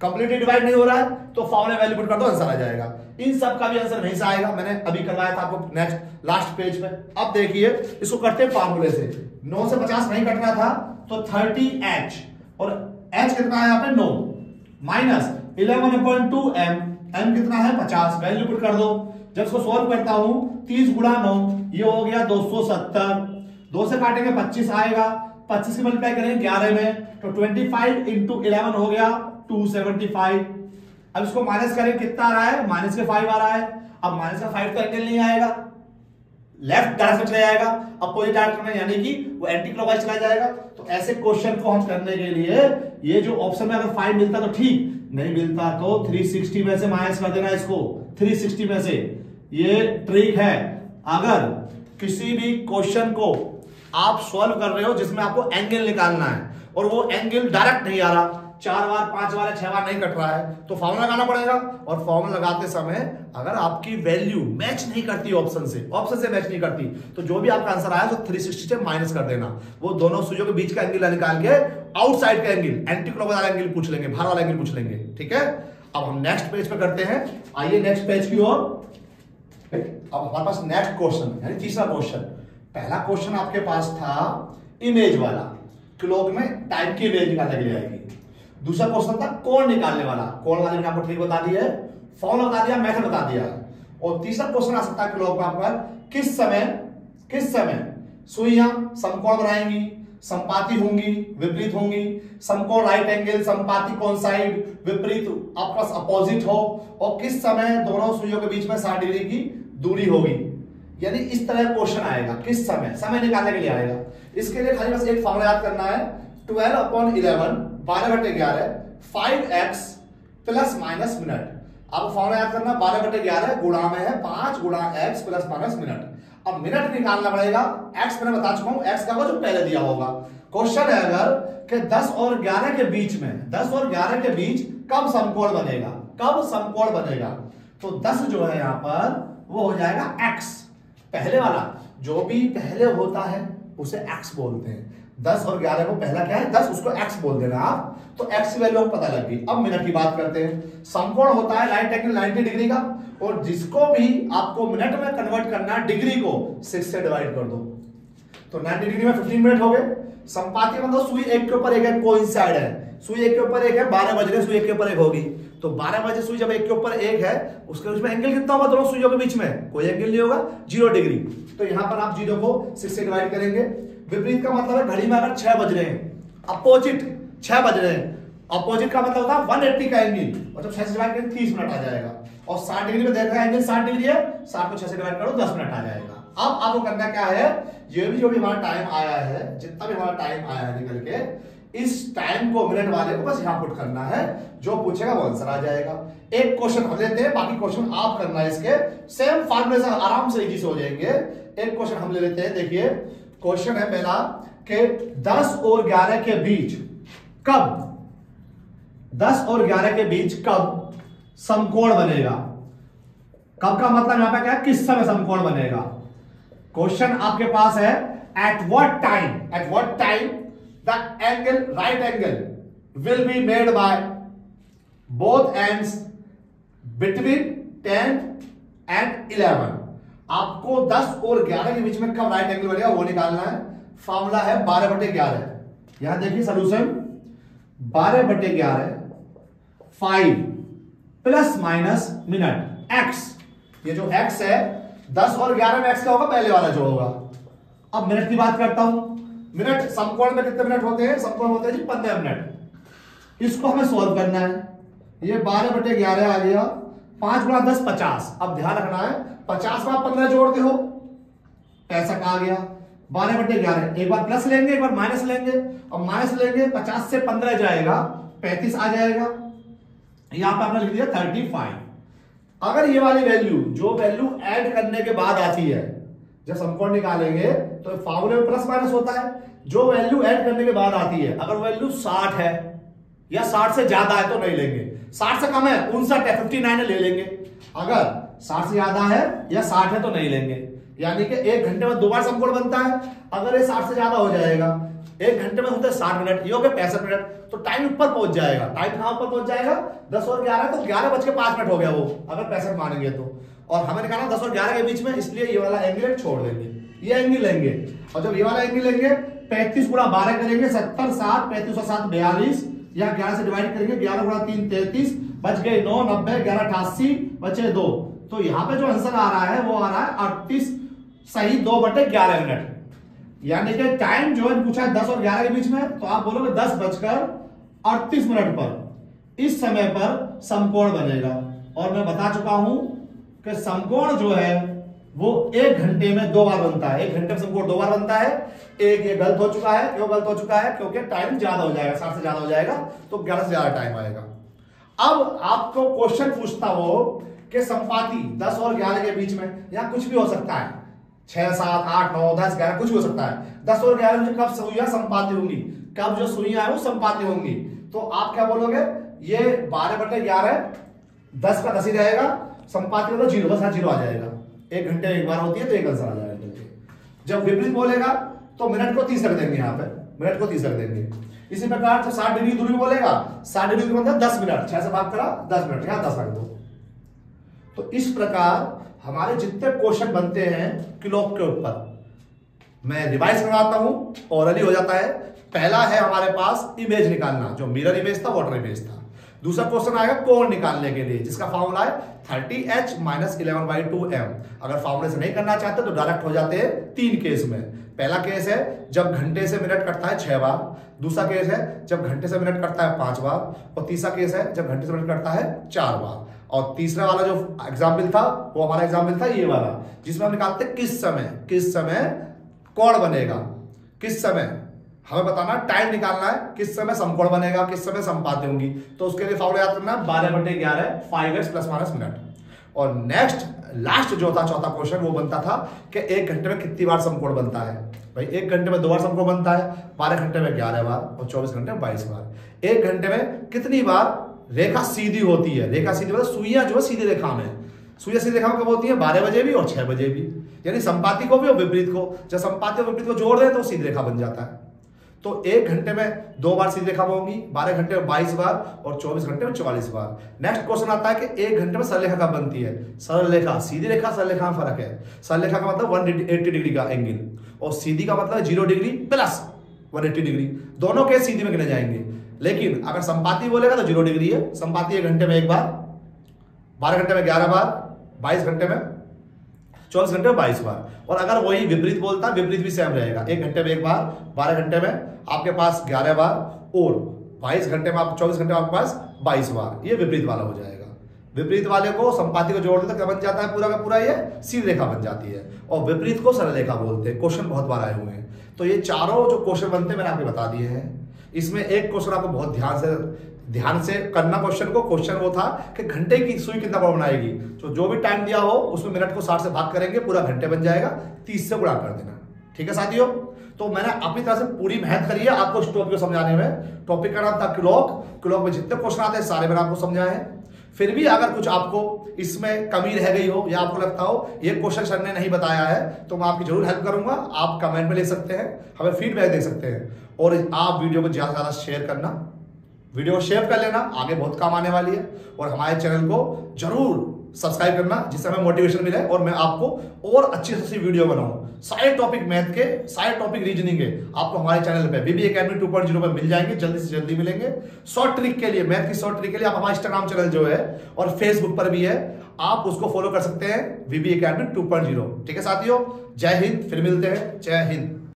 Speaker 1: कंप्लीटली डिवाइड नहीं हो रहा है, तो फॉर्मूला वैल्यू पुट कर दो, आंसर आ जाएगा। इन सब का भी आंसर वहीं से आएगा, मैंने अभी करवाया था आपको नेक्स्ट लास्ट पेज पे। अब देखिए इसको करते हैं फॉर्मूले से। 9 से 50 नहीं कटना था, तो 30h, और h कितना है यहाँ पे 9, माइनस 11/2m, m कितना है 50, वैल्यू पुट कर दो। जब इसको सॉल्व करता हूं 30 गुणा 9, ये हो गया 270, 2 से काटेंगे 25 आएगा, 25 की मल्टीप्लाई करेंगे 11 में, तो 25 इंटू 11 हो गया 275। अब इसको माइनस करें, कितना आ रहा है, माइनस के 5 आ रहा है। अब माइनस का 5 तो एंगल नहीं आएगा, लेफ्ट डायरेक्शन चला जाएगा, अपोजिट डायरेक्शन में, यानी कि वो एंटी क्लॉकवाइज चला जाएगा। तो ऐसे क्वेश्चन को हम करने के लिए ये जो ऑप्शन में अगर 5 मिलता तो ठीक, नहीं मिलता तो 360 में से माइनस कर देना इसको, 360 में से। ये ट्रिक है, अगर किसी भी क्वेश्चन को आप सॉल्व कर रहे हो जिसमें आपको एंगल निकालना है और वो एंगल डायरेक्ट नहीं आ रहा, 4 बार 5 बार 6 बार नहीं कट रहा है, तो फॉर्मूला लगाना पड़ेगा। और फॉर्मूला लगाते समय अगर आपकी वैल्यू मैच नहीं करती ऑप्शन से मैच नहीं करती, तो जो भी आपका आंसर आया तो 360 से माइनस कर देना। वो दोनों सुइयों के बीच का एंगल निकाल के आउटसाइड का एंगल, एंटी क्लॉकवाइज वाला एंगल पूछ लेंगे, बाहर वाला एंगल पूछ लेंगे, ठीक है। अब हम नेक्स्ट पेज पे करते हैं, आइए नेक्स्ट पेज की ओर। अब हमारे पास नेक्स्ट क्वेश्चन यानी तीसरा क्वेश्चन। पहला क्वेश्चन आपके पास था इमेज वाला, क्लॉक में टाइम की इमेज निकालने के लिए आएगी। दूसरा क्वेश्चन था कोण निकालने वाला, कोण वाले ने आपको ट्रिक बता दी है, फॉर्मूला बता दिया, मेथड बता दिया। और तीसरा क्वेश्चन आ सकता है क्लॉक में पर किस समय सुइयां समकोण बनाएंगी, संपाती होंगी, विपरीत होंगी, समकोण राइट एंगल, संपाती कोइंसाइड, विपरीत आपस अपोजिट हो, और किस समय दोनों सुइयों के बीच में 60 डिग्री की दूरी होगी। यानी इस तरह क्वेश्चन आएगा, किस समय निकालने के लिए आएगा। इसके लिए खाली बस एक फॉर्मूला याद करना है, 12/11 12/11 5x प्लस माइनस मिनट। आपको फॉर्मूला याद करना, 12/11 गुणा में है 5 गुणा x प्लस माइनस मिनट। अब मिनट निकालना पड़ेगा, x मैंने बता चुका हूं, x का वो जो पहले दिया होगा। क्वेश्चन है अगर कि 10 और 11 के बीच में, 10 और 11 के बीच कब समकोण बनेगा, तो 10 जो है यहां पर वो हो जाएगा x, पहले वाला जो भी पहले होता है उसे x बोलते हैं। 10 और 11 को पहला क्या है 10, उसको x बोल देना आप, तो x की वैल्यू पता लग गई। अब मिनट की बात करते हैं। समकोण होता है राइट एंगल 90 डिग्री का, और जिसको भी आपको मिनट में कन्वर्ट करना, डिग्री को 6 से डिवाइड कर दो, तो 90 डिग्री में 15 मिनट हो गए। संपाती मतलब सुई एक के ऊपर एक है, कोइंसाइड है, सुई एक के ऊपर एक है, 12 बज रहे, सुई एक के ऊपर एक होगी, तो 12 बजे सुई जब एक के ऊपर एक है, उसके बीच में एंगल कितना होगा दोनों सुइयों के बीच में, कोई एंगल नहीं होगा, 0 डिग्री। तो यहां पर आप 0 को 6 से डिवाइड करेंगे। विपरीत का मतलब है घड़ी में अगर 6 बज रहे हैं, अपोजिट 6 बज रहे हैं, अपोजिट का मतलब होता है 180 का एंगल, और जब 6 से डिवाइड करें 30 मिनट आ जाएगा। और 60 डिग्री में देख रहा है एंगल 60 डिग्री है, 60 को 6 से डिवाइड करो 10 मिनट आ जाएगा। अब आपको करना क्या है, ये भी जो भी हमारा टाइम आया है, जितना भी हमारा टाइम आया है निकल के, इस टाइम को मिनट वाले को बस यहां पुट करना है, जो पूछेगा वो आंसर आ जाएगा। एक क्वेश्चन हम लेते हैं, बाकी क्वेश्चन आप करना है, इसके सेम फार्मूले से आराम से इजी से हो जाएंगे। एक क्वेश्चन हम ले लेते हैं, देखिए क्वेश्चन है पहला कि 10 और 11 के बीच कब, 10 और 11 के बीच कब समकोण बनेगा। कब का मतलब यहां पे क्या है, किस समय समकोण बनेगा। क्वेश्चन आपके पास है at what time the angle, right angle will be made by both ends between 10 and 11। आपको 10 और 11 के बीच में कब राइट एंगल बनेगा वो निकालना है। फॉर्मूला है 12/11। यहां देखिए solution, 12/11 5 plus minus minute x, ये जो x है 10 और 11 में x क्या होगा, पहले वाला जो होगा। अब मिनट की बात करता हूं, मिनट समकोण में कितने मिनट होते हैं, समकोण होते हैं जी 15 मिनट। इसको हमें सॉल्व करना है। ये 12/11 आ गया, 5 गुणा 10 50। अब ध्यान रखना है 50 में आप 15 जोड़ते हो, 65 आ गया। 12/11 एक बार प्लस लेंगे, एक बार माइनस लेंगे, और माइनस लेंगे 50 से 15 जाएगा, 35 आ जाएगा। यहां पर आपने लिख दिया 35। अगर ये वाली वैल्यू, जो वैल्यू ऐड करने के बाद आती है, जब समकोण निकालेंगे तो फॉर्मूले में प्लस माइनस होता है, जो वैल्यू ऐड करने के बाद आती है, अगर वैल्यू 60 है या 60 से ज्यादा है तो नहीं लेंगे, 60 से कम है 59 है 59 है ले लेंगे, अगर 60 से ज्यादा है या 60 है तो नहीं लेंगे। यानी कि 1 घंटे में 2 बार समकोण बनता है। अगर ये 60 से ज्यादा हो जाएगा, 1 घंटे में होते हैं 60 मिनट, ये हो गए 65 मिनट, तो टाइम ऊपर पहुंच जाएगा। टाइम कहां ऊपर पहुंच जाएगा? 10 और 11, तो 11:05 हो गया वो, अगर 65 मानेंगे तो। और हमें निकालना 10 और 11 के बीच में, इसलिए ये वाला एंगल छोड़ देंगे, ये एंगल लेंगे। और जब ये वाला एंगल लेंगे 35 गुणा 12 करेंगे, 70, 7, 35 और 7 42, यहाँ 11 से डिवाइड करेंगे, 11 गुणा 3 33, बच गए 9, 90, 11 88, बचे 2। तो यहाँ पे जो आंसर आ रहा है वो आ रहा है 38 सही 2/11 मिनट। यानी कि टाइम जो है पूछा है 10 और 11 के बीच में, तो आप बोलोगे 10:38 मिनट पर इस समय पर समकोण बनेगा। और मैं बता चुका हूं कि समकोण जो है वो 1 घंटे में 2 बार बनता है। 1 घंटे में समकोण 2 बार बनता है। एक ये गलत हो चुका है। क्यों गलत हो चुका है? क्योंकि टाइम ज्यादा हो जाएगा, 60 से ज्यादा हो जाएगा, तो 11 से ज्यादा टाइम आएगा। अब आपको क्वेश्चन पूछता हो कि संपाती 10 और 11 के बीच में, या कुछ भी हो सकता है, 6, 7, 8, 9, 10, 11 कुछ भी हो सकता है। 10 और 11 में कब सुइयां संपाती होंगी, कब जो सुइयां है वो संपाती होंगी, तो आप क्या बोलोगे? ये 12/11, 10 का 10 ही रहेगा, संपाती मतलब 0, बस हाँ 0 आ जाएगा। 1 घंटे में 1 बार होती है तो 1 आंसर आ जाएगा। जब विपरीत बोलेगा तो मिनट को 30 रख देंगे, यहाँ पे मिनट को 30 रख देंगे। इसी प्रकार 60 डिग्री दूरी बोलेगा, 60 डिग्री मतलब 10 मिनट, 6 से भाग करा 10 मिनट, यहाँ 10 रख दो। तो इस प्रकार हमारे जितने क्वेश्चन बनते हैं क्लॉक के ऊपर, मैं रिवाइज करवाता हूं, ओरली हो जाता है। पहला है हमारे पास इमेज निकालना, जो मिरर इमेज था, वाटर इमेज था। दूसरा क्वेश्चन आएगा कोण निकालने के लिए, जिसका फॉर्मूला है 30h - 11/2m। अगर फॉर्मूले से नहीं करना चाहते तो डायरेक्ट हो जाते हैं 3 केस में। पहला केस है जब घंटे से मिनट कटता है 6 बार, दूसरा केस है जब घंटे से मिनट कटता है 5 बार, और तीसरा केस है जब घंटे से मिनट कटता है 4 बार। और तीसरा वाला जो एग्जाम्पल था वो हमारा एग्जाम्पल था ये वाला, जिसमें हम निकालते किस समय कोण बनेगा, किस समय हमें बताना, टाइम निकालना है, किस समय समकोण बनेगा, किस समय संपाती होंगी। तो उसके लिए फॉर्मूला याद करना है 12/11 5x ± मिनट। और नेक्स्ट लास्ट जो था चौथा क्वेश्चन, वो बनता था कि 1 घंटे में कितनी बार समकोण बनता है। भाई 1 घंटे में 2 बार समकोण बनता है, 12 घंटे में 11 बार, और 24 घंटे में 22 बार। 1 घंटे में कितनी बार रेखा सीधी होती है? रेखा सीधी मतलब सुइयां जो है सीधी रेखा में, सुइयां सीधी रेखा में कब होती है? 12 बजे भी और 6 बजे भी, यानी संपाती को भी और विपरीत को। जब संपाती और विपरीत को जोड़ दें तो सीधी रेखा बन जाता है। तो 1 घंटे में 2 बार सीधी रेखा होंगी, 12 घंटे में 22 बार, और 24 घंटे में 44 बार। नेक्स्ट क्वेश्चन आता है कि 1 घंटे में सरल रेखा कब बनती है? सरल रेखा, सीधी रेखा सरल रेखा में फर्क है। सरल रेखा का मतलब 180 डिग्री का एंगल, और सीधी का मतलब 0 डिग्री प्लस 180 डिग्री, दोनों के सीधी में गिने जाएंगे। लेकिन अगर संपाती बोलेगा तो 0 डिग्री है। संपाती 1 घंटे में 1 बार, 12 घंटे में 11 बार, 22 घंटे में 24 घंटे में 22 बार। और अगर वही विपरीत बोलता है, विपरीत भी सेम रहेगा। 1 घंटे में 1 बार, 12 घंटे में आपके पास 11 बार, और 22 घंटे में 24 घंटे में आपके पास 22 बार। ये विपरीत वाला हो जाएगा। विपरीत वाले को संपाती को जोड़ दे तो क्या बन जाता है? पूरा का पूरा ये सीधी रेखा बन जाती है। और विपरीत को सरल रेखा बोलते हैं। क्वेश्चन बहुत बार आए हुए हैं। तो ये चारों जो क्वेश्चन बनते हैं मैंने आपको बता दिए हैं। इसमें एक क्वेश्चन आपको बहुत ध्यान से करना क्वेश्चन को। क्वेश्चन वो था कि घंटे की सुई कितना कोण बनाएगी। तो जो भी टाइम दिया हो उसमें मिनट को 60 से भाग करेंगे, पूरा घंटे बन जाएगा, 30 से गुणा कर देना। ठीक है साथियों, तो मैंने अपनी तरह से पूरी मेहनत करी है आपको इस टॉपिक को समझाने में। टॉपिक का नाम था क्लॉक में जितने क्वेश्चन आते हैं सारे मैंने आपको समझाए हैं। फिर भी अगर कुछ आपको इसमें कमी रह गई हो, या आपको लगता हो ये क्वेश्चन सर ने नहीं बताया है, तो मैं आपकी जरूर हेल्प करूंगा। आप कमेंट में लिख सकते हैं, हमें फीडबैक दे सकते हैं। और आप वीडियो को ज्यादा से ज्यादा शेयर करना, वीडियो को शेयर कर लेना, आगे बहुत काम आने वाली है। और हमारे चैनल को जरूर सब्सक्राइब करना, जिससे हमें मोटिवेशन मिले और मैं आपको और अच्छी अच्छी वीडियो बनाऊं। सारे टॉपिक मैथ के, सारे टॉपिक रीजनिंग के आपको हमारे चैनल पे बीबी एकेडमी 2.0 पर मिल जाएंगे, जल्दी से जल्दी मिलेंगे। शॉर्ट ट्रिक के लिए, मैथ की शॉर्ट ट्रिक के लिए आप हमारा इंस्टाग्राम चैनल जो है और फेसबुक पर भी है, आप उसको फॉलो कर सकते हैं, बीबी एकेडमी 2.0। ठीक है साथियों, जय हिंद, फिर मिलते हैं, जय हिंद।